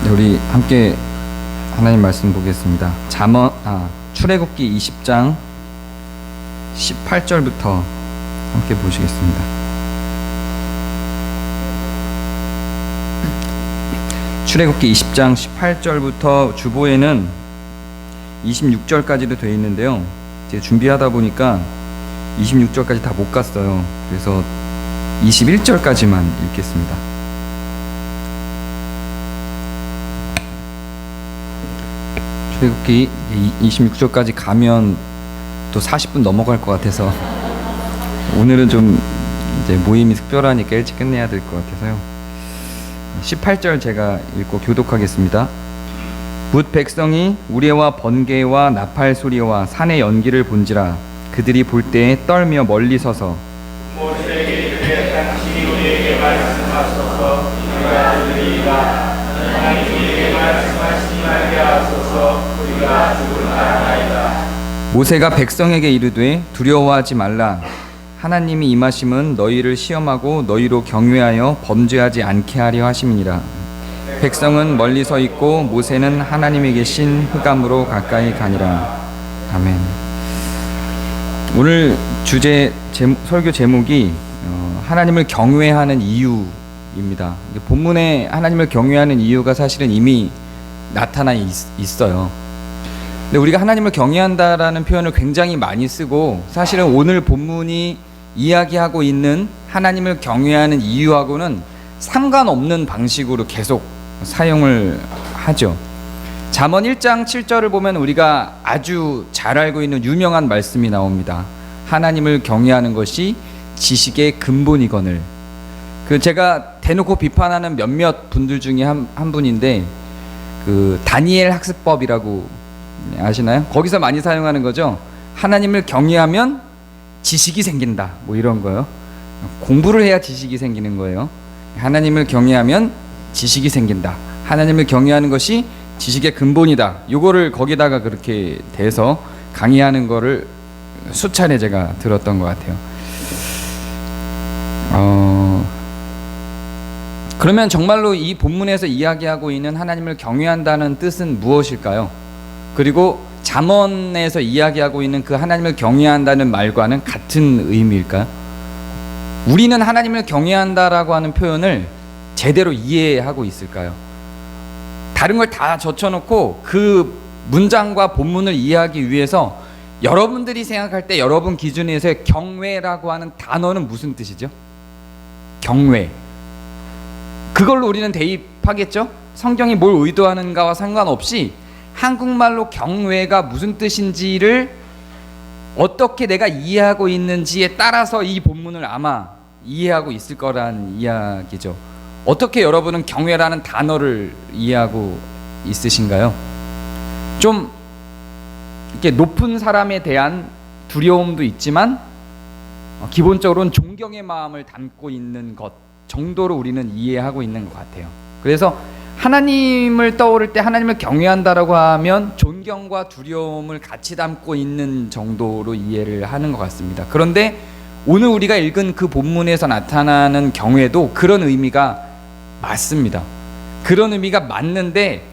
네, 우리 함께 하나님 말씀 보겠습니다. 출애굽기 20장 18절부터 함께 보시겠습니다. 출애굽기 20장 18절부터 주보에는 26절까지도 되어 있는데요. 제가 준비하다 보니까 26절까지 다 못 갔어요. 그래서 21절까지만 읽겠습니다. 출애굽기 26절까지 가면 또 40분 넘어갈 것 같아서 오늘은 좀 이제 모임이 특별하니까 일찍 끝내야 될 것 같아서요. 18절 제가 읽고 교독하겠습니다. 붓 백성이 우레와 번개와 나팔 소리와 산의 연기를 본지라 그들이 볼 때에 떨며 멀리 서서 모세에게 이르되 당신이 우리에게 말씀하소서 우리가 들으리이다. 하나님이 우리에게 말씀하시지 말게 하소서 우리가 죽을 만하나이다. 모세가 백성에게 이르되 두려워하지 말라. 하나님이 임하심은 너희를 시험하고 너희로 경외하여 범죄하지 않게 하려 하심이니라. 백성은 멀리 서 있고 모세는 하나님이 계신 흑암으로 가까이 가니라. 아멘. 오늘 설교 제목이 하나님을 경외하는 이유입니다. 본문에 하나님을 경외하는 이유가 사실은 이미 나타나 있어요. 근데 우리가 하나님을 경외한다라는 표현을 굉장히 많이 쓰고 사실은 오늘 본문이 이야기하고 있는 하나님을 경외하는 이유하고는 상관없는 방식으로 계속 사용을 하죠. 잠언 1장 7절을 보면 우리가 아주 잘 알고 있는 유명한 말씀이 나옵니다. 하나님을 경외하는 것이 지식의 근본이거늘. 제가 대놓고 비판하는 몇몇 분들 중에 한 분인데 다니엘 학습법이라고 아시나요? 거기서 많이 사용하는 거죠. 하나님을 경외하면 지식이 생긴다 뭐 이런 거요. 공부를 해야 지식이 생기는 거예요. 하나님을 경외하면 지식이 생긴다. 하나님을 경외하는 것이 지식의 근본이다. 요거를 거기다가 그렇게 대서 강의하는 거를 수차례 제가 들었던 것 같아요. 그러면 정말로 이 본문에서 이야기하고 있는 하나님을 경외한다는 뜻은 무엇일까요? 그리고 잠언에서 이야기하고 있는 그 하나님을 경외한다는 말과는 같은 의미일까요? 우리는 하나님을 경외한다라고 하는 표현을 제대로 이해하고 있을까요? 다른 걸 다 젖혀놓고 그 문장과 본문을 이해하기 위해서 여러분들이 생각할 때 여러분 기준에서의 경외라고 하는 단어는 무슨 뜻이죠? 경외. 그걸로 우리는 대입하겠죠? 성경이 뭘 의도하는가와 상관없이 한국말로 경외가 무슨 뜻인지를 어떻게 내가 이해하고 있는지에 따라서 이 본문을 아마 이해하고 있을 거란 이야기죠. 어떻게 여러분은 경외라는 단어를 이해하고 있으신가요? 좀 이렇게 높은 사람에 대한 두려움도 있지만 기본적으로는 존경의 마음을 담고 있는 것 정도로 우리는 이해하고 있는 것 같아요. 그래서 하나님을 떠오를 때 하나님을 경외한다라고 하면 존경과 두려움을 같이 담고 있는 정도로 이해를 하는 것 같습니다. 그런데 오늘 우리가 읽은 그 본문에서 나타나는 경외도 그런 의미가 맞습니다. 그런 의미가 맞는데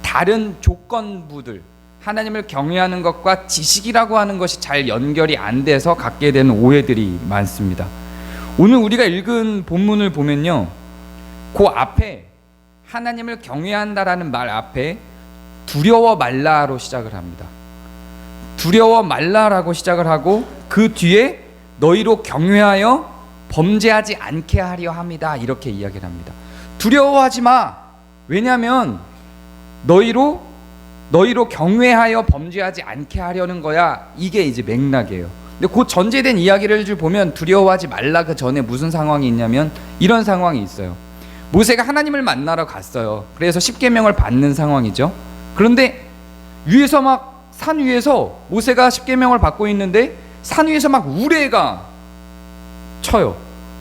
다른 조건부들, 하나님을 경외하는 것과 지식이라고 하는 것이 잘 연결이 안 돼서 갖게 되는 오해들이 많습니다. 오늘 우리가 읽은 본문을 보면요, 그 앞에 하나님을 경외한다라는 말 앞에 두려워 말라로 시작을 합니다. 두려워 말라라고 시작을 하고 그 뒤에 너희로 경외하여 범죄하지 않게 하려 합니다. 이렇게 이야기를 합니다. 두려워하지 마. 왜냐하면 너희로 경외하여 범죄하지 않게 하려는 거야. 이게 이제 맥락이에요. 근데 그 전제된 이야기를 보면 두려워하지 말라 그 전에 무슨 상황이 있냐면 이런 상황이 있어요. 모세가 하나님을 만나러 갔어요. 그래서 십계명을 받는 상황이죠. 그런데 위에서 막 산 위에서 모세가 십계명을 받고 있는데 산 위에서 막 우레가 쳐요.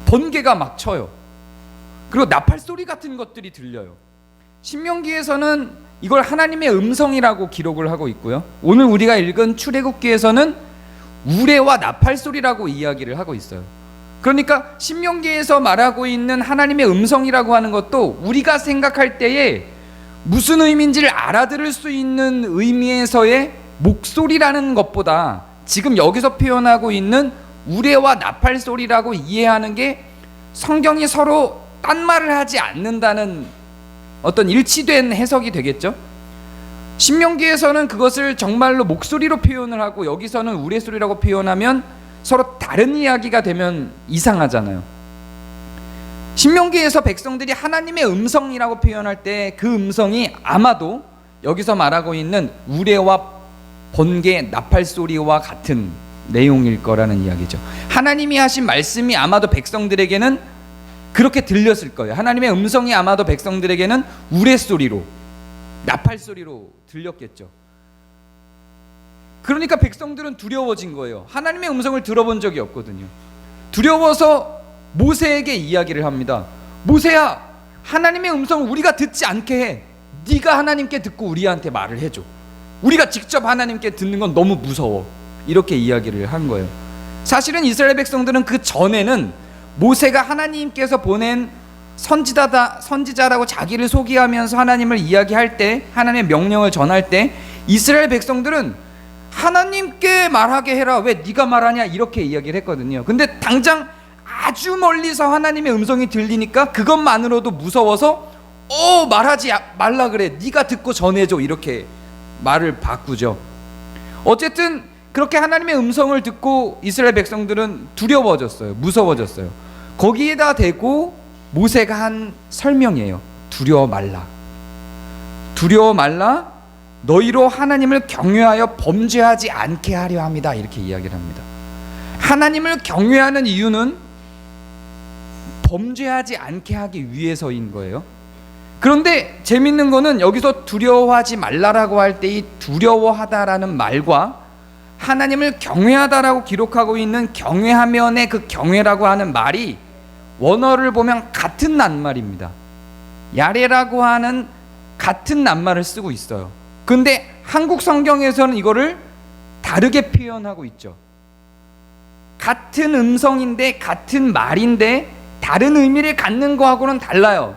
번개가 막 쳐요. 그리고 나팔 소리 같은 것들이 들려요. 신명기에서는 이걸 하나님의 음성이라고 기록을 하고 있고요. 오늘 우리가 읽은 출애굽기에서는 우레와 나팔 소리라고 이야기를 하고 있어요. 그러니까 신명기에서 말하고 있는 하나님의 음성이라고 하는 것도 우리가 생각할 때에 무슨 의미인지를 알아들을 수 있는 의미에서의 목소리라는 것보다 지금 여기서 표현하고 있는 우레와 나팔 소리라고 이해하는 게 성경이 서로 딴 말을 하지 않는다는 어떤 일치된 해석이 되겠죠. 신명기에서는 그것을 정말로 목소리로 표현을 하고 여기서는 우레소리라고 표현하면 서로 다른 이야기가 되면 이상하잖아요. 신명기에서 백성들이 하나님의 음성이라고 표현할 때 그 음성이 아마도 여기서 말하고 있는 우레와 번개 나팔 소리와 같은 내용일 거라는 이야기죠. 하나님이 하신 말씀이 아마도 백성들에게는 그렇게 들렸을 거예요. 하나님의 음성이 아마도 백성들에게는 우레 소리로 나팔 소리로 들렸겠죠. 그러니까 백성들은 두려워진 거예요. 하나님의 음성을 들어본 적이 없거든요. 두려워서 모세에게 이야기를 합니다. 모세야, 하나님의 음성을 우리가 듣지 않게 해. 네가 하나님께 듣고 우리한테 말을 해줘. 우리가 직접 하나님께 듣는 건 너무 무서워. 이렇게 이야기를 한 거예요. 사실은 이스라엘 백성들은 그 전에는 모세가 하나님께서 보낸 선지자라고 자기를 소개하면서 하나님을 이야기할 때, 하나님의 명령을 전할 때 이스라엘 백성들은 하나님께 말하게 해라, 왜 네가 말하냐, 이렇게 이야기를 했거든요. 근데 당장 아주 멀리서 하나님의 음성이 들리니까 그것만으로도 무서워서 말하지 말라 그래, 네가 듣고 전해줘, 이렇게 말을 바꾸죠. 어쨌든 그렇게 하나님의 음성을 듣고 이스라엘 백성들은 두려워졌어요. 무서워졌어요. 거기에다 대고 모세가 한 설명이에요. 두려워 말라. 두려워 말라. 너희로 하나님을 경외하여 범죄하지 않게 하려 합니다. 이렇게 이야기를 합니다. 하나님을 경외하는 이유는 범죄하지 않게 하기 위해서인 거예요. 그런데 재밌는 거는 여기서 두려워하지 말라라고 할 때 이 두려워하다라는 말과 하나님을 경외하다라고 기록하고 있는 경외하면의 그 경외라고 하는 말이 원어를 보면 같은 낱말입니다. 야레라고 하는 같은 낱말을 쓰고 있어요. 근데 한국 성경에서는 이거를 다르게 표현하고 있죠. 같은 음성인데 같은 말인데 다른 의미를 갖는 거하고는 달라요.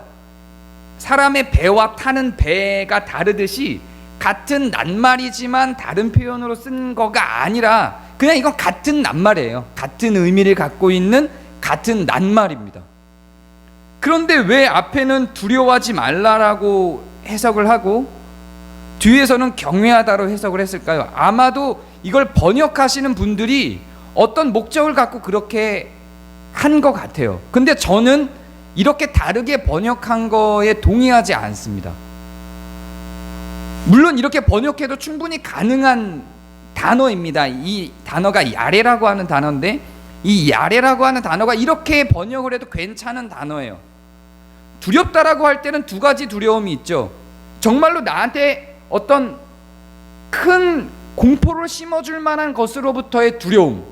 사람의 배와 타는 배가 다르듯이 같은 낱말이지만 다른 표현으로 쓴 거가 아니라 그냥 이건 같은 낱말이에요. 같은 의미를 갖고 있는 같은 낱말입니다. 그런데 왜 앞에는 두려워하지 말라라고 해석을 하고 뒤에서는 경외하다로 해석을 했을까요? 아마도 이걸 번역하시는 분들이 어떤 목적을 갖고 그렇게 한 것 같아요. 근데 저는 이렇게 다르게 번역한 거에 동의하지 않습니다. 물론 이렇게 번역해도 충분히 가능한 단어입니다. 이 단어가 야레라고 하는 단어인데 이 야레라고 하는 단어가 이렇게 번역을 해도 괜찮은 단어예요. 두렵다라고 할 때는 두 가지 두려움이 있죠. 정말로 나한테 어떤 큰 공포를 심어줄 만한 것으로부터의 두려움이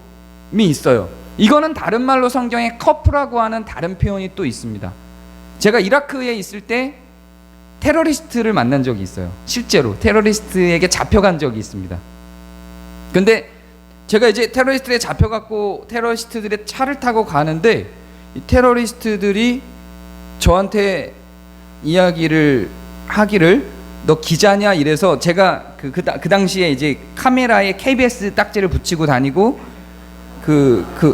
있어요. 이거는 다른 말로 성경에 커프라고 하는 다른 표현이 또 있습니다. 제가 이라크에 있을 때 테러리스트를 만난 적이 있어요. 실제로 테러리스트에게 잡혀간 적이 있습니다. 근데 제가 이제 테러리스트에 잡혀갖고 테러리스트들의 차를 타고 가는데 이 테러리스트들이 저한테 이야기를 하기를 너 기자냐 이래서 제가 그 당시에 이제 카메라에 KBS 딱지를 붙이고 다니고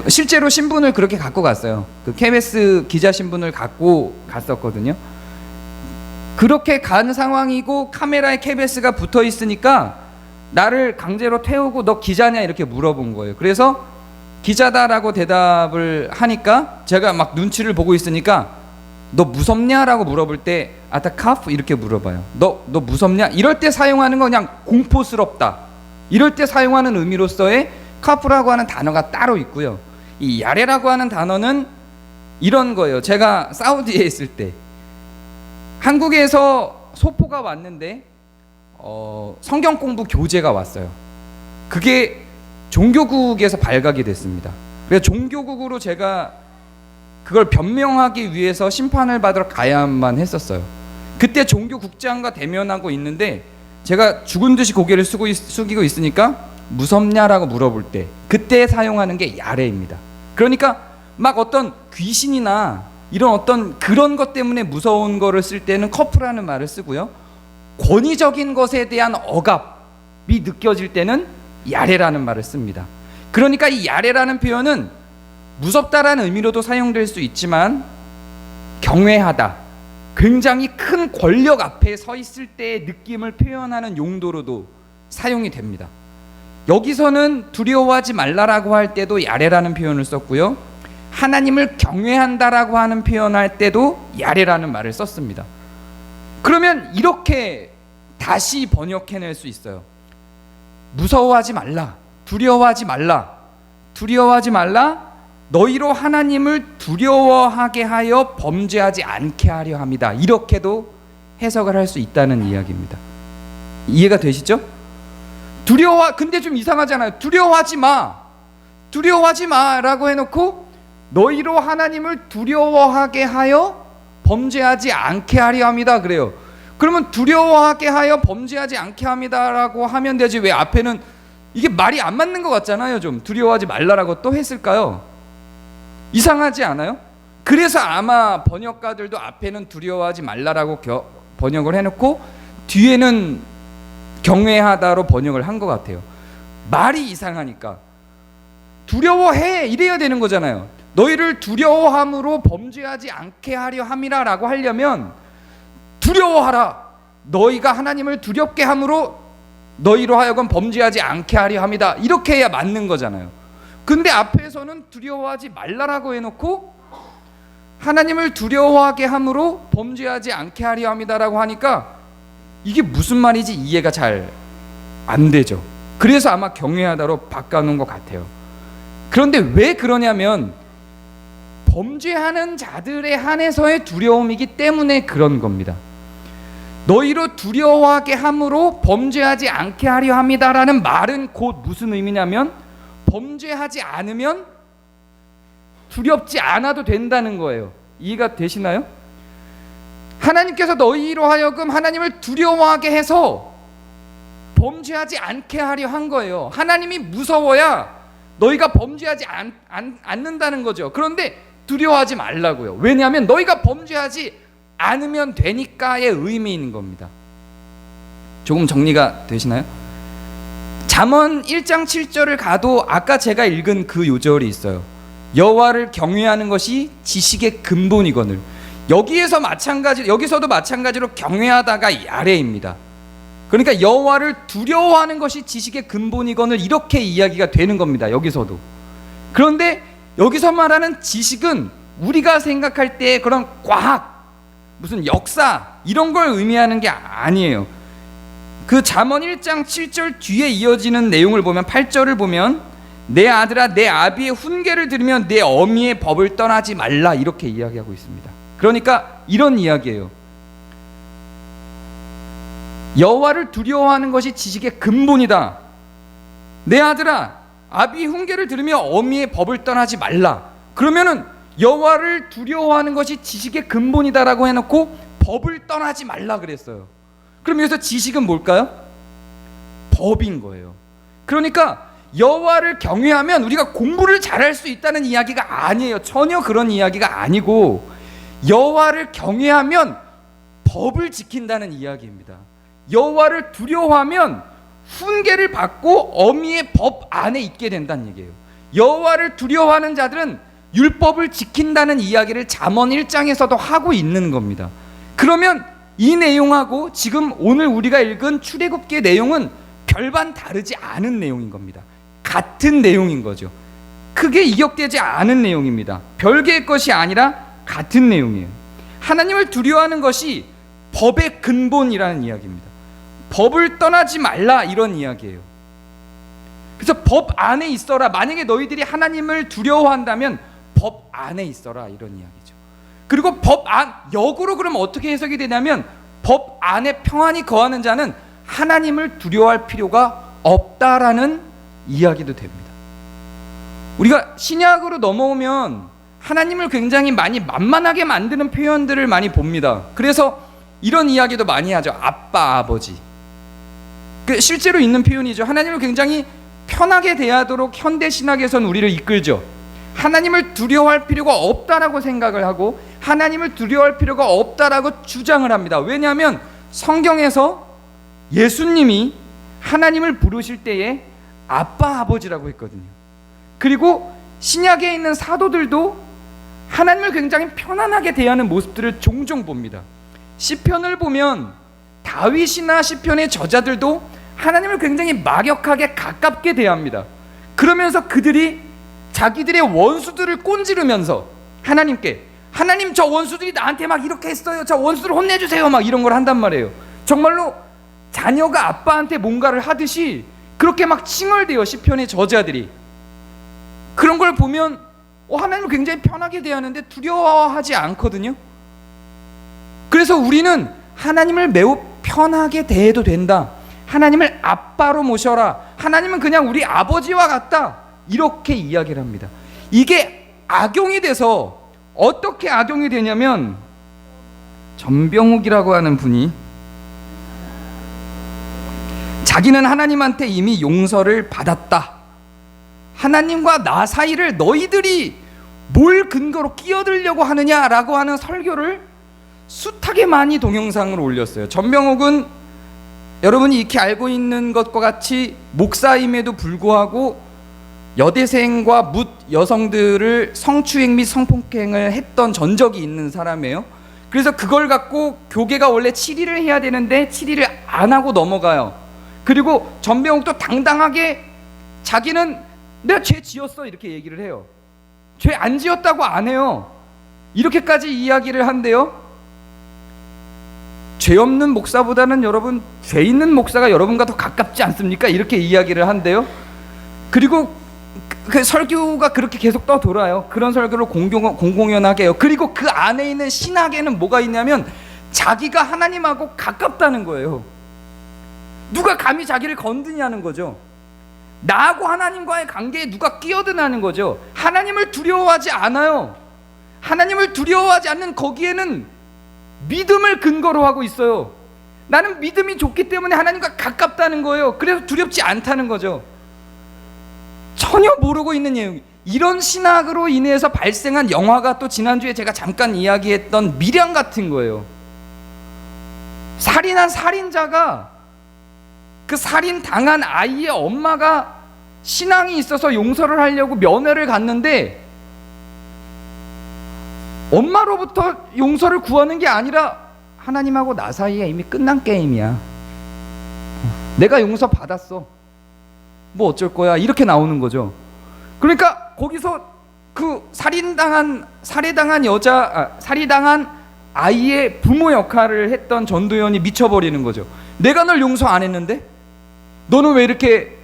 실제로 신분을 그렇게 갖고 갔어요. 그 KBS 기자 신분을 갖고 갔었거든요. 그렇게 간 상황이고 카메라에 KBS가 붙어 있으니까 나를 강제로 태우고 너 기자냐 이렇게 물어본 거예요. 그래서 기자다라고 대답을 하니까 제가 막 눈치를 보고 있으니까 너 무섭냐라고 물어볼 때 아타카프 이렇게 물어봐요. 너 무섭냐? 이럴 때 사용하는 거 그냥 공포스럽다. 이럴 때 사용하는 의미로서의 카프라고 하는 단어가 따로 있고요. 이 야레라고 하는 단어는 이런 거예요. 제가 사우디에 있을 때 한국에서 소포가 왔는데 성경 공부 교재가 왔어요. 그게 종교국에서 발각이 됐습니다. 그래서 종교국으로 제가 그걸 변명하기 위해서 심판을 받으러 가야만 했었어요. 그때 종교국장과 대면하고 있는데 제가 죽은 듯이 고개를 숙이고 있으니까 무섭냐라고 물어볼 때 그때 사용하는 게 야레입니다. 그러니까 막 어떤 귀신이나 이런 어떤 그런 것 때문에 무서운 거를 쓸 때는 커프라는 말을 쓰고요. 권위적인 것에 대한 억압이 느껴질 때는 야레라는 말을 씁니다. 그러니까 이 야레라는 표현은 무섭다라는 의미로도 사용될 수 있지만 경외하다, 굉장히 큰 권력 앞에 서 있을 때의 느낌을 표현하는 용도로도 사용이 됩니다. 여기서는 두려워하지 말라라고 할 때도 야레라는 표현을 썼고요, 하나님을 경외한다라고 하는 표현할 때도 야레라는 말을 썼습니다. 그러면 이렇게 다시 번역해낼 수 있어요. 무서워하지 말라, 두려워하지 말라, 두려워하지 말라, 너희로 하나님을 두려워하게 하여 범죄하지 않게 하려 함이다. 이렇게도 해석을 할 수 있다는 이야기입니다. 이해가 되시죠? 근데 좀 이상하잖아요. 두려워하지 마, 두려워하지 마라고 해놓고 너희로 하나님을 두려워하게 하여 범죄하지 않게 하려 합니다. 그래요. 그러면 두려워하게 하여 범죄하지 않게 합니다라고 하면 되지, 왜 앞에는 이게 말이 안 맞는 것 같잖아요. 좀 두려워하지 말라라고 또 했을까요? 이상하지 않아요? 그래서 아마 번역가들도 앞에는 두려워하지 말라라고 번역을 해놓고 뒤에는 경외하다로 번역을 한 것 같아요. 말이 이상하니까. 두려워해 이래야 되는 거잖아요. 너희를 두려워함으로 범죄하지 않게 하려 함이라라고 하려면 두려워하라, 너희가 하나님을 두렵게 함으로 너희로 하여금 범죄하지 않게 하려 함이다, 이렇게 해야 맞는 거잖아요. 근데 앞에서는 두려워하지 말라라고 해놓고 하나님을 두려워하게 함으로 범죄하지 않게 하려 합니다라고 하니까 이게 무슨 말인지 이해가 잘 안 되죠. 그래서 아마 경외하다로 바꿔놓은 것 같아요. 그런데 왜 그러냐면 범죄하는 자들에 한해서의 두려움이기 때문에 그런 겁니다. 너희로 두려워하게 함으로 범죄하지 않게 하려 합니다라는 말은 곧 무슨 의미냐면 범죄하지 않으면 두렵지 않아도 된다는 거예요. 이해가 되시나요? 하나님께서 너희로 하여금 하나님을 두려워하게 해서 범죄하지 않게 하려 한 거예요. 하나님이 무서워야 너희가 범죄하지 않는다는 거죠. 그런데 두려워하지 말라고요. 왜냐하면 너희가 범죄하지 않으면 되니까의 의미인 겁니다. 조금 정리가 되시나요? 잠언 1장 7절을 가도 아까 제가 읽은 그 요절이 있어요. 여호와를 경외하는 것이 지식의 근본이거늘. 여기서도 마찬가지로 경외하다가 야레입니다. 그러니까 여호와를 두려워하는 것이 지식의 근본이거늘, 이렇게 이야기가 되는 겁니다. 여기서도. 그런데 여기서 말하는 지식은 우리가 생각할 때 그런 과학, 무슨 역사 이런 걸 의미하는 게 아니에요. 그 잠언 1장 7절 뒤에 이어지는 내용을 보면 8절을 보면 내 아들아 내 아비의 훈계를 들으면 내 어미의 법을 떠나지 말라, 이렇게 이야기하고 있습니다. 그러니까 이런 이야기예요. 여호와를 두려워하는 것이 지식의 근본이다. 내 아들아 아비의 훈계를 들으며 어미의 법을 떠나지 말라. 그러면은 여호와를 두려워하는 것이 지식의 근본이다라고 해놓고 법을 떠나지 말라 그랬어요. 그럼 여기서 지식은 뭘까요? 법인 거예요. 그러니까 여호와를 경외하면 우리가 공부를 잘할 수 있다는 이야기가 아니에요. 전혀 그런 이야기가 아니고 여호와를 경외하면 법을 지킨다는 이야기입니다. 여호와를 두려워하면 훈계를 받고 어미의 법 안에 있게 된다는 얘기예요. 여호와를 두려워하는 자들은 율법을 지킨다는 이야기를 잠언 1장에서도 하고 있는 겁니다. 그러면 이 내용하고 지금 오늘 우리가 읽은 출애굽기의 내용은 별반 다르지 않은 내용인 겁니다. 같은 내용인 거죠. 크게 이격되지 않은 내용입니다. 별개의 것이 아니라 같은 내용이에요. 하나님을 두려워하는 것이 법의 근본이라는 이야기입니다. 법을 떠나지 말라, 이런 이야기예요. 그래서 법 안에 있어라. 만약에 너희들이 하나님을 두려워한다면 법 안에 있어라, 이런 이야기죠. 그리고 역으로 그럼 어떻게 해석이 되냐면 법 안에 평안히 거하는 자는 하나님을 두려워할 필요가 없다라는 이야기도 됩니다. 우리가 신약으로 넘어오면 하나님을 굉장히 많이 만만하게 만드는 표현들을 많이 봅니다. 그래서 이런 이야기도 많이 하죠. 아빠, 아버지. 실제로 있는 표현이죠. 하나님을 굉장히 편하게 대하도록 현대 신학에서는 우리를 이끌죠. 하나님을 두려워할 필요가 없다라고 생각을 하고 하나님을 두려워할 필요가 없다라고 주장을 합니다. 왜냐하면 성경에서 예수님이 하나님을 부르실 때에 아빠 아버지라고 했거든요. 그리고 신약에 있는 사도들도 하나님을 굉장히 편안하게 대하는 모습들을 종종 봅니다. 시편을 보면 다윗이나 시편의 저자들도 하나님을 굉장히 막역하게 가깝게 대합니다. 그러면서 그들이 자기들의 원수들을 꼰지르면서 하나님께, 하나님 저 원수들이 나한테 막 이렇게 했어요, 저 원수를 혼내주세요, 막 이런 걸 한단 말이에요. 정말로 자녀가 아빠한테 뭔가를 하듯이 그렇게 막 칭얼대요, 시편의 저자들이. 그런 걸 보면 하나님을 굉장히 편하게 대하는데 두려워하지 않거든요. 그래서 우리는 하나님을 매우 편하게 대해도 된다, 하나님을 아빠로 모셔라, 하나님은 그냥 우리 아버지와 같다, 이렇게 이야기를 합니다. 이게 악용이 돼서 어떻게 악용이 되냐면, 전병욱이라고 하는 분이 자기는 하나님한테 이미 용서를 받았다, 하나님과 나 사이를 너희들이 뭘 근거로 끼어들려고 하느냐라고 하는 설교를 숱하게 많이 동영상으로 올렸어요. 전병욱은 여러분이 익히 알고 있는 것과 같이 목사임에도 불구하고 여대생과 묻 여성들을 성추행 및 성폭행을 했던 전적이 있는 사람이에요. 그래서 그걸 갖고 교계가 원래 치리를 해야 되는데 치리를 안 하고 넘어가요. 그리고 전병욱도 당당하게 자기는 내가 죄 지었어 이렇게 얘기를 해요. 죄 안 지었다고 안 해요. 이렇게까지 이야기를 한대요. 죄 없는 목사보다는 여러분 죄 있는 목사가 여러분과 더 가깝지 않습니까? 이렇게 이야기를 한대요. 그리고 그 설교가 그렇게 계속 떠돌아요. 그런 설교를 공공연하게 해요. 그리고 그 안에 있는 신학에는 뭐가 있냐면 자기가 하나님하고 가깝다는 거예요. 누가 감히 자기를 건드냐는 거죠. 나하고 하나님과의 관계에 누가 끼어드냐는 거죠. 하나님을 두려워하지 않아요. 하나님을 두려워하지 않는 거기에는 믿음을 근거로 하고 있어요. 나는 믿음이 좋기 때문에 하나님과 가깝다는 거예요. 그래서 두렵지 않다는 거죠. 전혀 모르고 있는 내용. 이런 신학으로 인해서 발생한 영화가 또 지난주에 제가 잠깐 이야기했던 미량 같은 거예요. 살인한 살인자가 그 살인 당한 아이의 엄마가 신앙이 있어서 용서를 하려고 면회를 갔는데 엄마로부터 용서를 구하는 게 아니라 하나님하고 나 사이에 이미 끝난 게임이야. 내가 용서 받았어. 뭐 어쩔 거야. 이렇게 나오는 거죠. 그러니까 거기서 그 살해당한 아이의 부모 역할을 했던 전도연이 미쳐버리는 거죠. 내가 널 용서 안 했는데? 너는 왜 이렇게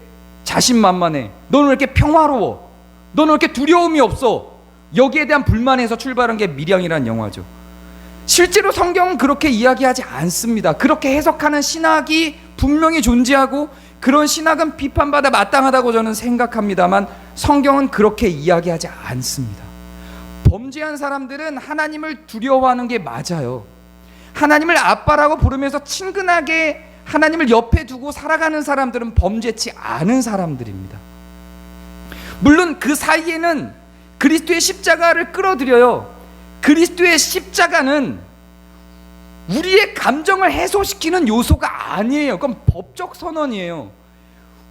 자신만만해? 너는 왜 이렇게 평화로워? 너는 왜 이렇게 두려움이 없어? 여기에 대한 불만에서 출발한 게 미량이라는 영화죠. 실제로 성경은 그렇게 이야기하지 않습니다. 그렇게 해석하는 신학이 분명히 존재하고 그런 신학은 비판받아 마땅하다고 저는 생각합니다만 성경은 그렇게 이야기하지 않습니다. 범죄한 사람들은 하나님을 두려워하는 게 맞아요. 하나님을 아빠라고 부르면서 친근하게 하나님을 옆에 두고 살아가는 사람들은 범죄치 않은 사람들입니다. 물론 그 사이에는 그리스도의 십자가를 끌어들여요. 그리스도의 십자가는 우리의 감정을 해소시키는 요소가 아니에요. 그건 법적 선언이에요.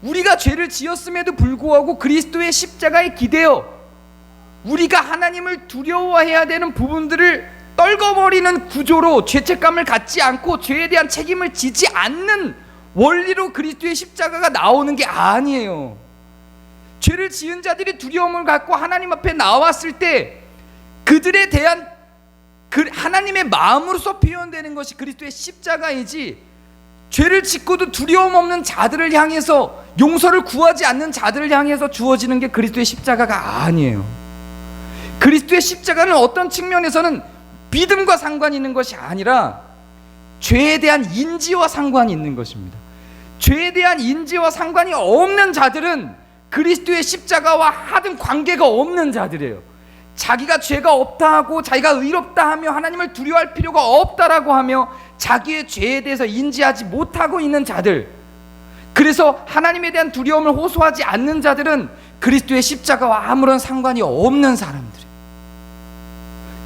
우리가 죄를 지었음에도 불구하고 그리스도의 십자가에 기대어 우리가 하나님을 두려워해야 되는 부분들을 떨궈버리는 구조로 죄책감을 갖지 않고 죄에 대한 책임을 지지 않는 원리로 그리스도의 십자가가 나오는 게 아니에요. 죄를 지은 자들이 두려움을 갖고 하나님 앞에 나왔을 때 그들에 대한 하나님의 마음으로서 표현되는 것이 그리스도의 십자가이지, 죄를 짓고도 두려움 없는 자들을 향해서, 용서를 구하지 않는 자들을 향해서 주어지는 게 그리스도의 십자가가 아니에요. 그리스도의 십자가는 어떤 측면에서는 믿음과 상관이 있는 것이 아니라 죄에 대한 인지와 상관이 있는 것입니다. 죄에 대한 인지와 상관이 없는 자들은 그리스도의 십자가와 하등 관계가 없는 자들이에요. 자기가 죄가 없다 하고 자기가 의롭다 하며 하나님을 두려워할 필요가 없다라고 하며 자기의 죄에 대해서 인지하지 못하고 있는 자들, 그래서 하나님에 대한 두려움을 호소하지 않는 자들은 그리스도의 십자가와 아무런 상관이 없는 사람들이에요.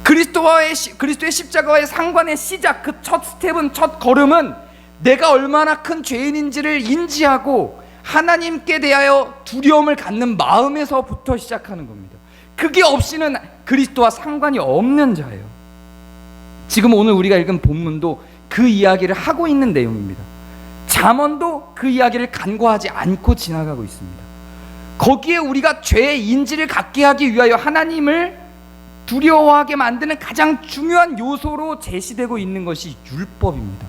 그리스도의 십자가와의 상관의 시작, 그 첫 스텝은, 첫 걸음은 내가 얼마나 큰 죄인인지를 인지하고 하나님께 대하여 두려움을 갖는 마음에서부터 시작하는 겁니다. 그게 없이는 그리스도와 상관이 없는 자예요. 지금 오늘 우리가 읽은 본문도 그 이야기를 하고 있는 내용입니다. 잠언도 그 이야기를 간과하지 않고 지나가고 있습니다. 거기에 우리가 죄의 인지를 갖게 하기 위하여 하나님을 두려워하게 만드는 가장 중요한 요소로 제시되고 있는 것이 율법입니다.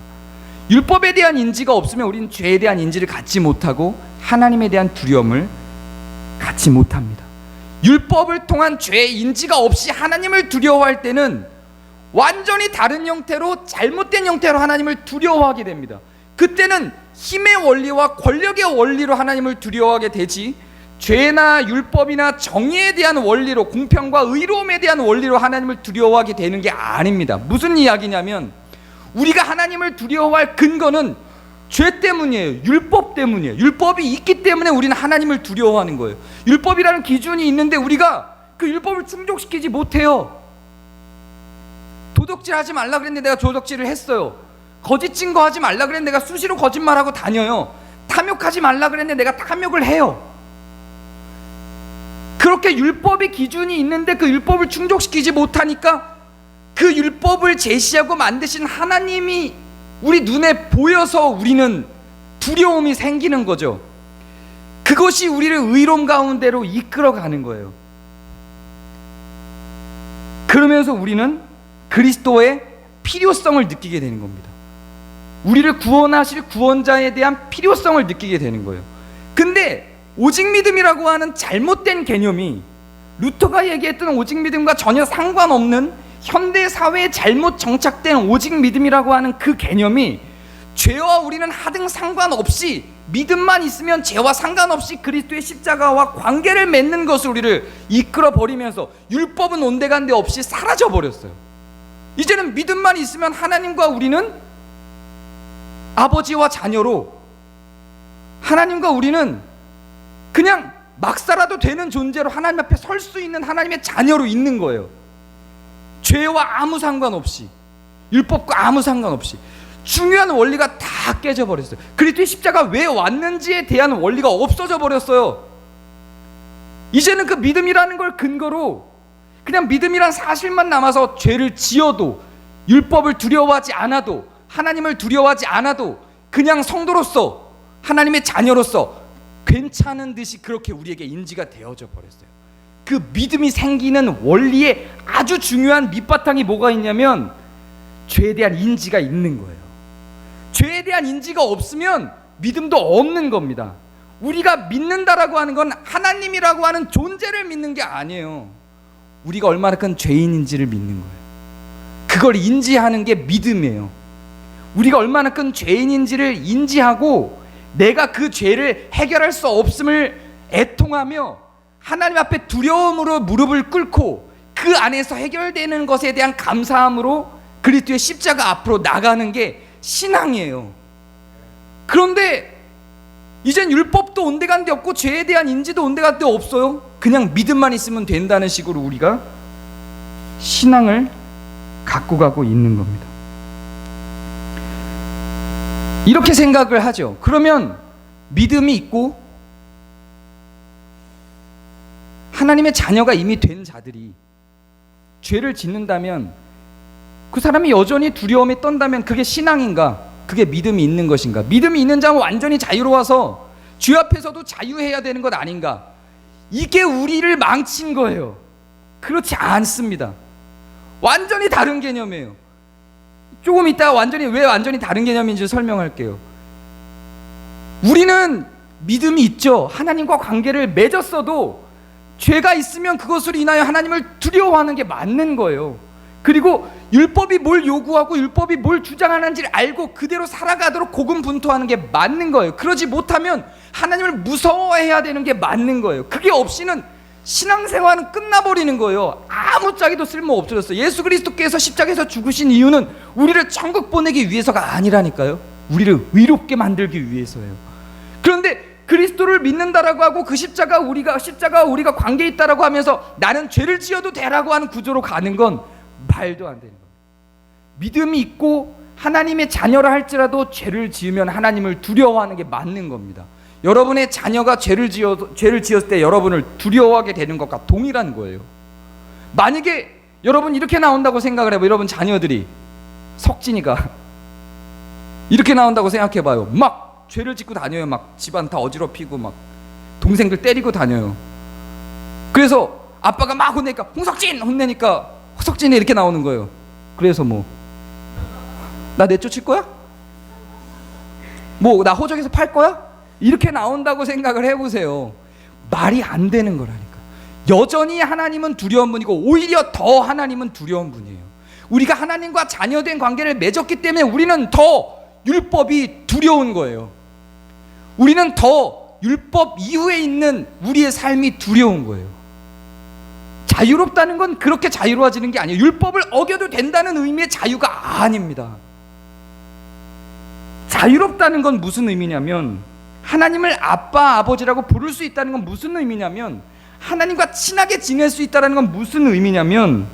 율법에 대한 인지가 없으면 우리는 죄에 대한 인지를 갖지 못하고 하나님에 대한 두려움을 갖지 못합니다. 율법을 통한 죄의 인지가 없이 하나님을 두려워할 때는 완전히 다른 형태로, 잘못된 형태로 하나님을 두려워하게 됩니다. 그때는 힘의 원리와 권력의 원리로 하나님을 두려워하게 되지, 죄나 율법이나 정의에 대한 원리로, 공평과 의로움에 대한 원리로 하나님을 두려워하게 되는 게 아닙니다. 무슨 이야기냐면 우리가 하나님을 두려워할 근거는 죄 때문이에요. 율법 때문이에요. 율법이 있기 때문에 우리는 하나님을 두려워하는 거예요. 율법이라는 기준이 있는데 우리가 그 율법을 충족시키지 못해요. 도둑질 하지 말라 그랬는데 내가 도둑질을 했어요. 거짓 증거하지 말라 그랬는데 내가 수시로 거짓말하고 다녀요. 탐욕하지 말라 그랬는데 내가 탐욕을 해요. 그렇게 율법의 기준이 있는데 그 율법을 충족시키지 못하니까 그 율법을 제시하고 만드신 하나님이 우리 눈에 보여서 우리는 두려움이 생기는 거죠. 그것이 우리를 의로움 가운데로 이끌어가는 거예요. 그러면서 우리는 그리스도의 필요성을 느끼게 되는 겁니다. 우리를 구원하실 구원자에 대한 필요성을 느끼게 되는 거예요. 근데 오직 믿음이라고 하는 잘못된 개념이, 루터가 얘기했던 오직 믿음과 전혀 상관없는 현대 사회에 잘못 정착된 오직 믿음이라고 하는 그 개념이 죄와 우리는 하등 상관없이, 믿음만 있으면 죄와 상관없이 그리스도의 십자가와 관계를 맺는 것을 우리를 이끌어 버리면서 율법은 온데간데 없이 사라져 버렸어요. 이제는 믿음만 있으면 하나님과 우리는 아버지와 자녀로, 하나님과 우리는 그냥 막 살아도 되는 존재로 하나님 앞에 설 수 있는 하나님의 자녀로 있는 거예요. 죄와 아무 상관없이, 율법과 아무 상관없이. 중요한 원리가 다 깨져버렸어요. 그리스도의 십자가 왜 왔는지에 대한 원리가 없어져 버렸어요. 이제는 그 믿음이라는 걸 근거로 그냥 믿음이란 사실만 남아서 죄를 지어도, 율법을 두려워하지 않아도, 하나님을 두려워하지 않아도 그냥 성도로서, 하나님의 자녀로서 괜찮은 듯이 그렇게 우리에게 인지가 되어져 버렸어요. 그 믿음이 생기는 원리에 아주 중요한 밑바탕이 뭐가 있냐면 죄에 대한 인지가 있는 거예요. 죄에 대한 인지가 없으면 믿음도 없는 겁니다. 우리가 믿는다라고 하는 건 하나님이라고 하는 존재를 믿는 게 아니에요. 우리가 얼마나 큰 죄인인지를 믿는 거예요. 그걸 인지하는 게 믿음이에요. 우리가 얼마나 큰 죄인인지를 인지하고 내가 그 죄를 해결할 수 없음을 애통하며 하나님 앞에 두려움으로 무릎을 꿇고 그 안에서 해결되는 것에 대한 감사함으로 그리스도의 십자가 앞으로 나가는 게 신앙이에요. 그런데 이젠 율법도 온데간데 없고 죄에 대한 인지도 온데간데 없어요. 그냥 믿음만 있으면 된다는 식으로 우리가 신앙을 갖고 가고 있는 겁니다. 이렇게 생각을 하죠. 그러면 믿음이 있고 하나님의 자녀가 이미 된 자들이 죄를 짓는다면, 그 사람이 여전히 두려움에 떤다면 그게 신앙인가? 그게 믿음이 있는 것인가? 믿음이 있는 자는 완전히 자유로워서 주 앞에서도 자유해야 되는 것 아닌가? 이게 우리를 망친 거예요. 그렇지 않습니다. 완전히 다른 개념이에요. 조금 이따 왜 완전히 다른 개념인지 설명할게요. 우리는 믿음이 있죠. 하나님과 관계를 맺었어도 죄가 있으면 그것으로 인하여 하나님을 두려워하는 게 맞는 거예요. 그리고 율법이 뭘 요구하고 율법이 뭘 주장하는지를 알고 그대로 살아가도록 고군분투하는 게 맞는 거예요. 그러지 못하면 하나님을 무서워해야 되는 게 맞는 거예요. 그게 없이는 신앙생활은 끝나버리는 거예요. 아무짝에도 쓸모 없어졌어요. 예수 그리스도께서 십자가에서 죽으신 이유는 우리를 천국 보내기 위해서가 아니라니까요. 우리를 의롭게 만들기 위해서예요. 그런데 그리스도를 믿는다라고 하고 그 십자가와 우리가 관계 있다라고 하면서 나는 죄를 지어도 되라고 하는 구조로 가는 건 말도 안 되는 겁니다. 믿음이 있고 하나님의 자녀라 할지라도 죄를 지으면 하나님을 두려워하는 게 맞는 겁니다. 여러분의 자녀가 죄를 지었을 때 여러분을 두려워하게 되는 것과 동일한 거예요. 만약에 여러분 이렇게 나온다고 생각을 해봐요. 여러분 자녀들이, 석진이가 이렇게 나온다고 생각해봐요. 막 죄를 짓고 다녀요. 막 집안 다 어지럽히고 막 동생들 때리고 다녀요. 그래서 아빠가 막 혼내니까 홍석진! 혼내니까 석진이 이렇게 나오는 거예요. 그래서 뭐 나 내쫓을 거야? 뭐 나 호적에서 팔 거야? 이렇게 나온다고 생각을 해보세요. 말이 안 되는 거라니까. 여전히 하나님은 두려운 분이고 오히려 더 하나님은 두려운 분이에요. 우리가 하나님과 자녀된 관계를 맺었기 때문에 우리는 더 율법이 두려운 거예요. 우리는 더 율법 이후에 있는 우리의 삶이 두려운 거예요. 자유롭다는 건 그렇게 자유로워지는 게 아니에요. 율법을 어겨도 된다는 의미의 자유가 아닙니다. 자유롭다는 건 무슨 의미냐면, 하나님을 아빠, 아버지라고 부를 수 있다는 건 무슨 의미냐면, 하나님과 친하게 지낼 수 있다는 건 무슨 의미냐면,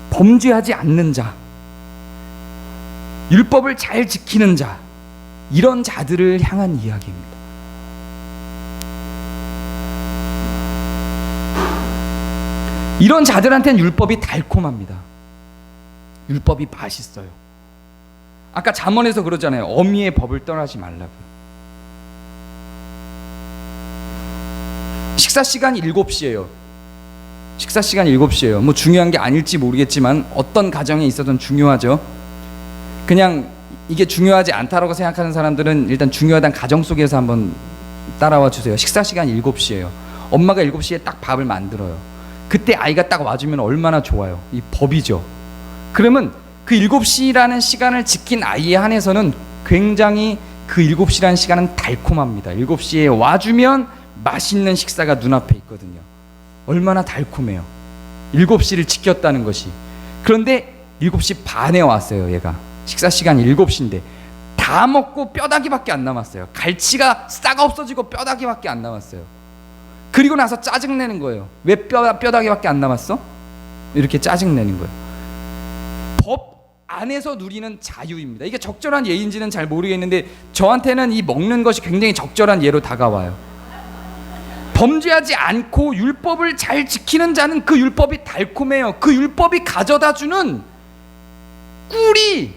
범죄하지 않는 자, 율법을 잘 지키는 자, 이런 자들을 향한 이야기입니다. 이런 자들한테는 율법이 달콤합니다. 율법이 맛있어요. 아까 잠언에서 그러잖아요. 어미의 법을 떠나지 말라고요. 식사 시간이 7시예요. 식사 시간 7시예요. 뭐 중요한 게 아닐지 모르겠지만 어떤 가정에 있어서는 중요하죠. 그냥 이게 중요하지 않다라고 생각하는 사람들은 일단 중요하다는 가정 속에서 한번 따라와 주세요. 식사 시간 7시예요. 엄마가 7시에 딱 밥을 만들어요. 그때 아이가 딱 와주면 얼마나 좋아요. 이 법이죠. 그러면 그 7시라는 시간을 지킨 아이에 한해서는 굉장히 그 7시라는 시간은 달콤합니다. 7시에 와주면 맛있는 식사가 눈앞에 있거든요. 얼마나 달콤해요. 7시를 지켰다는 것이. 그런데 7시 반에 왔어요. 얘가 식사 시간 7시인데 다 먹고 뼈다귀밖에 안 남았어요. 갈치가 싹 없어지고 뼈다귀밖에 안 남았어요. 그리고 나서 짜증내는 거예요. 왜 뼈다귀밖에 안 남았어? 이렇게 짜증내는 거예요. 법 안에서 누리는 자유입니다. 이게 적절한 예인지는 잘 모르겠는데 저한테는 이 먹는 것이 굉장히 적절한 예로 다가와요. 범죄하지 않고 율법을 잘 지키는 자는 그 율법이 달콤해요. 그 율법이 가져다주는 꿀이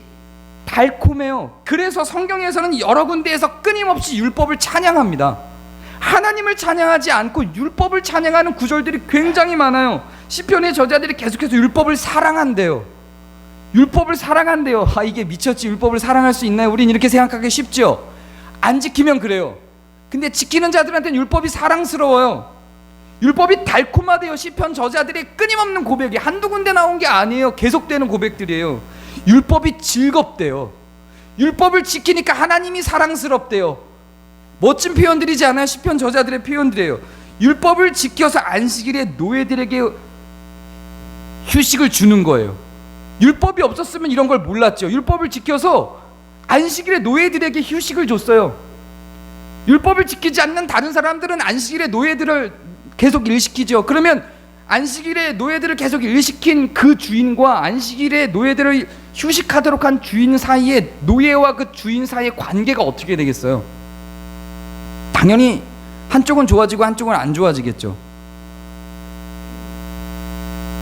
달콤해요. 그래서 성경에서는 여러 군데에서 끊임없이 율법을 찬양합니다. 하나님을 찬양하지 않고 율법을 찬양하는 구절들이 굉장히 많아요. 시편의 저자들이 계속해서 율법을 사랑한대요. 율법을 사랑한대요. 아, 이게 미쳤지. 율법을 사랑할 수 있나요? 우린 이렇게 생각하기 쉽죠. 안 지키면 그래요. 근데 지키는 자들한테는 율법이 사랑스러워요. 율법이 달콤하대요. 시편 저자들의 끊임없는 고백이 한두 군데 나온 게 아니에요. 계속되는 고백들이에요. 율법이 즐겁대요. 율법을 지키니까 하나님이 사랑스럽대요. 멋진 표현들이지 않아요? 시편 저자들의 표현들이에요. 율법을 지켜서 안식일에 노예들에게 휴식을 주는 거예요. 율법이 없었으면 이런 걸 몰랐죠. 율법을 지켜서 안식일에 노예들에게 휴식을 줬어요. 율법을 지키지 않는 다른 사람들은 안식일에 노예들을 계속 일시키죠. 그러면 안식일에 노예들을 계속 일시킨 그 주인과 안식일에 노예들을 휴식하도록 한 주인 사이에, 노예와 그 주인 사이의 관계가 어떻게 되겠어요? 당연히 한쪽은 좋아지고 한쪽은 안 좋아지겠죠.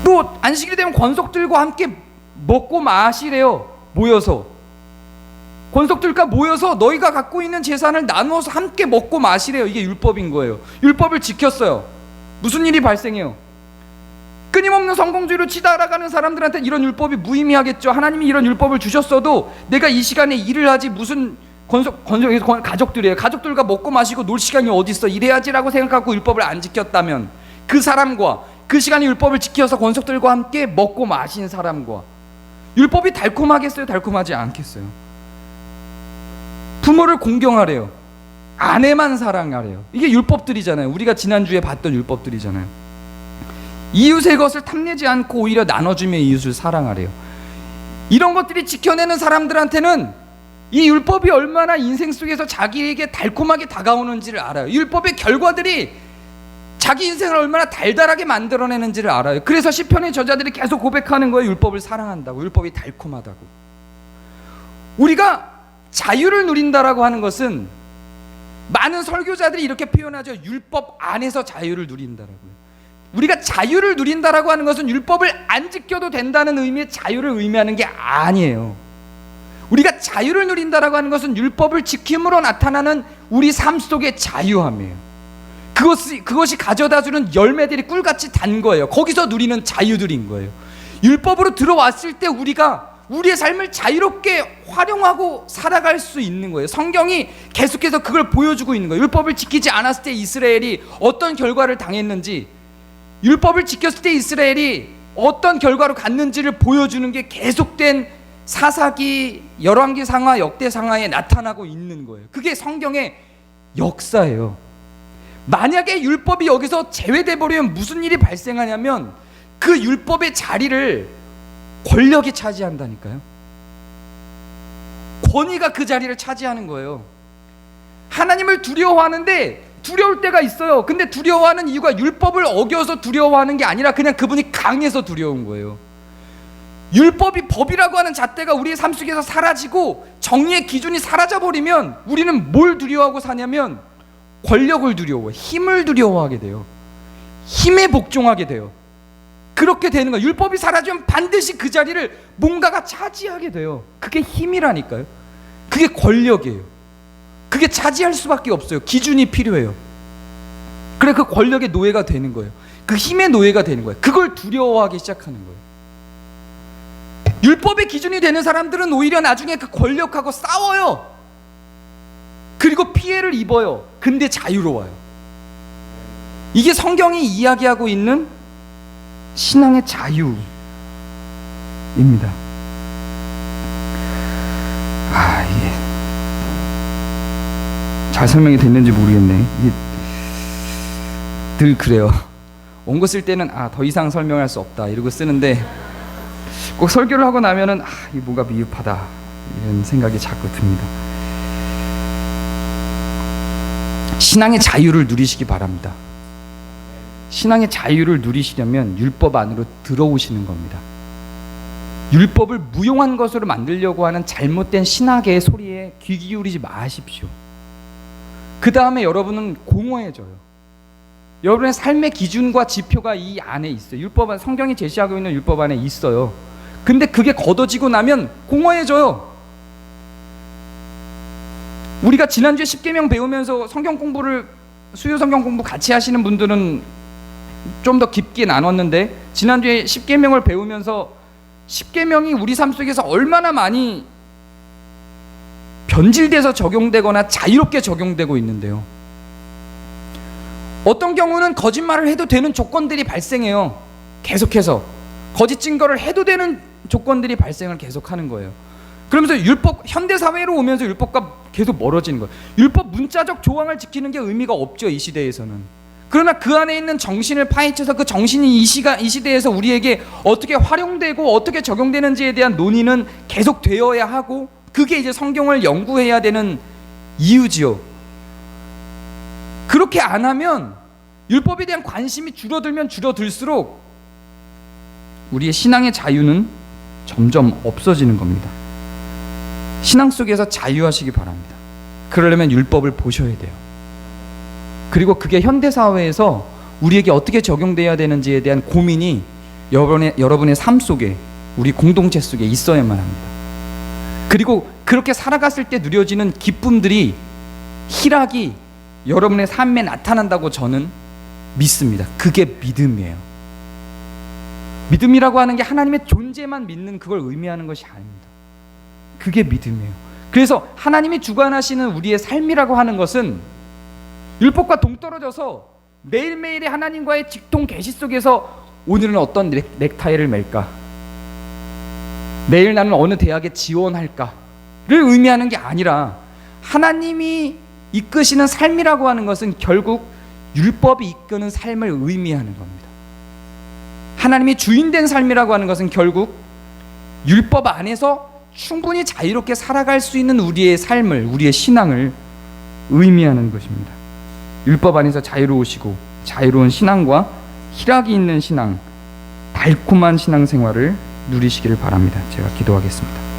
또 안식일이 되면 권속들과 함께 먹고 마시래요. 모여서 권속들과 모여서 너희가 갖고 있는 재산을 나누어서 함께 먹고 마시래요. 이게 율법인 거예요. 율법을 지켰어요. 무슨 일이 발생해요? 끊임없는 성공주의로 치달아가는 사람들한테 이런 율법이 무의미하겠죠. 하나님이 이런 율법을 주셨어도 내가 이 시간에 일을 하지 무슨 가족들이에요. 가족들과 먹고 마시고 놀 시간이 어디 있어? 일해야지라고 생각하고 율법을 안 지켰다면 그 사람과 그 시간에 율법을 지켜서 권속들과 함께 먹고 마신 사람과 율법이 달콤하겠어요? 달콤하지 않겠어요? 부모를 공경하래요. 아내만 사랑하래요. 이게 율법들이잖아요. 우리가 지난주에 봤던 율법들이잖아요. 이웃의 것을 탐내지 않고 오히려 나눠주며 이웃을 사랑하래요. 이런 것들이 지켜내는 사람들한테는 이 율법이 얼마나 인생 속에서 자기에게 달콤하게 다가오는지를 알아요. 율법의 결과들이 자기 인생을 얼마나 달달하게 만들어내는지를 알아요. 그래서 시편의 저자들이 계속 고백하는 거예요. 율법을 사랑한다고, 율법이 달콤하다고. 우리가 자유를 누린다라고 하는 것은 많은 설교자들이 이렇게 표현하죠. 율법 안에서 자유를 누린다라고요. 우리가 자유를 누린다라고 하는 것은 율법을 안 지켜도 된다는 의미의 자유를 의미하는 게 아니에요. 우리가 자유를 누린다라고 하는 것은 율법을 지킴으로 나타나는 우리 삶 속의 자유함이에요. 그것이 가져다주는 열매들이 꿀같이 단 거예요. 거기서 누리는 자유들인 거예요. 율법으로 들어왔을 때 우리가 우리의 삶을 자유롭게 활용하고 살아갈 수 있는 거예요. 성경이 계속해서 그걸 보여주고 있는 거예요. 율법을 지키지 않았을 때 이스라엘이 어떤 결과를 당했는지, 율법을 지켰을 때 이스라엘이 어떤 결과로 갔는지를 보여주는 게 계속된 사사기, 열왕기상하, 역대상하에 나타나고 있는 거예요. 그게 성경의 역사예요. 만약에 율법이 여기서 제외돼 버리면 무슨 일이 발생하냐면 그 율법의 자리를 권력이 차지한다니까요. 권위가 그 자리를 차지하는 거예요. 하나님을 두려워하는데 두려울 때가 있어요. 근데 두려워하는 이유가 율법을 어겨서 두려워하는 게 아니라 그냥 그분이 강해서 두려운 거예요. 율법이 법이라고 하는 잣대가 우리의 삶 속에서 사라지고 정의의 기준이 사라져버리면 우리는 뭘 두려워하고 사냐면 권력을 두려워해요. 힘을 두려워하게 돼요. 힘에 복종하게 돼요. 그렇게 되는 거예요. 율법이 사라지면 반드시 그 자리를 뭔가가 차지하게 돼요. 그게 힘이라니까요. 그게 권력이에요. 그게 차지할 수밖에 없어요. 기준이 필요해요. 그래 그 권력의 노예가 되는 거예요. 그 힘의 노예가 되는 거예요. 그걸 두려워하기 시작하는 거예요. 율법의 기준이 되는 사람들은 오히려 나중에 그 권력하고 싸워요. 그리고 피해를 입어요. 근데 자유로워요. 이게 성경이 이야기하고 있는 신앙의 자유입니다. 이게 잘 설명이 됐는지 모르겠네. 이게 늘 그래요. 원고 쓸 때는 더 이상 설명할 수 없다 이러고 쓰는데 꼭 설교를 하고 나면은 이게 뭔가 미흡하다 이런 생각이 자꾸 듭니다. 신앙의 자유를 누리시기 바랍니다. 신앙의 자유를 누리시려면 율법 안으로 들어오시는 겁니다. 율법을 무용한 것으로 만들려고 하는 잘못된 신학의 소리에 귀 기울이지 마십시오. 그 다음에 여러분은 공허해져요. 여러분의 삶의 기준과 지표가 이 안에 있어요. 율법 안, 성경이 제시하고 있는 율법 안에 있어요. 근데 그게 걷어지고 나면 공허해져요. 우리가 지난주에 십계명 배우면서 성경 공부를 수요 성경 공부 같이 하시는 분들은 좀 더 깊게 나눴는데 지난주에 십계명을 배우면서 십계명이 우리 삶 속에서 얼마나 많이 변질돼서 적용되거나 자유롭게 적용되고 있는데요. 어떤 경우는 거짓말을 해도 되는 조건들이 발생해요. 계속해서 거짓 증거를 해도 되는 조건들이 발생을 계속하는 거예요. 그러면서 율법 현대 사회로 오면서 율법과 계속 멀어지는 거예요. 율법 문자적 조항을 지키는 게 의미가 없죠, 이 시대에서는. 그러나 그 안에 있는 정신을 파헤쳐서 그 정신이 이 시대에서 우리에게 어떻게 활용되고 어떻게 적용되는지에 대한 논의는 계속 되어야 하고 그게 이제 성경을 연구해야 되는 이유지요. 그렇게 안 하면 율법에 대한 관심이 줄어들면 줄어들수록 우리의 신앙의 자유는 점점 없어지는 겁니다. 신앙 속에서 자유하시기 바랍니다. 그러려면 율법을 보셔야 돼요. 그리고 그게 현대사회에서 우리에게 어떻게 적용돼야 되는지에 대한 고민이 여러분의 삶 속에 우리 공동체 속에 있어야만 합니다. 그리고 그렇게 살아갔을 때 누려지는 기쁨들이 희락이 여러분의 삶에 나타난다고 저는 믿습니다. 그게 믿음이에요. 믿음이라고 하는 게 하나님의 존재만 믿는 그걸 의미하는 것이 아닙니다. 그게 믿음이에요. 그래서 하나님이 주관하시는 우리의 삶이라고 하는 것은 율법과 동떨어져서 매일매일의 하나님과의 직통 계시 속에서 오늘은 어떤 넥타이를 맬까? 내일 나는 어느 대학에 지원할까를 의미하는 게 아니라 하나님이 이끄시는 삶이라고 하는 것은 결국 율법이 이끄는 삶을 의미하는 겁니다. 하나님이 주인된 삶이라고 하는 것은 결국 율법 안에서 충분히 자유롭게 살아갈 수 있는 우리의 삶을, 우리의 신앙을 의미하는 것입니다. 율법 안에서 자유로우시고 자유로운 신앙과 희락이 있는 신앙, 달콤한 신앙생활을 누리시기를 바랍니다. 제가 기도하겠습니다.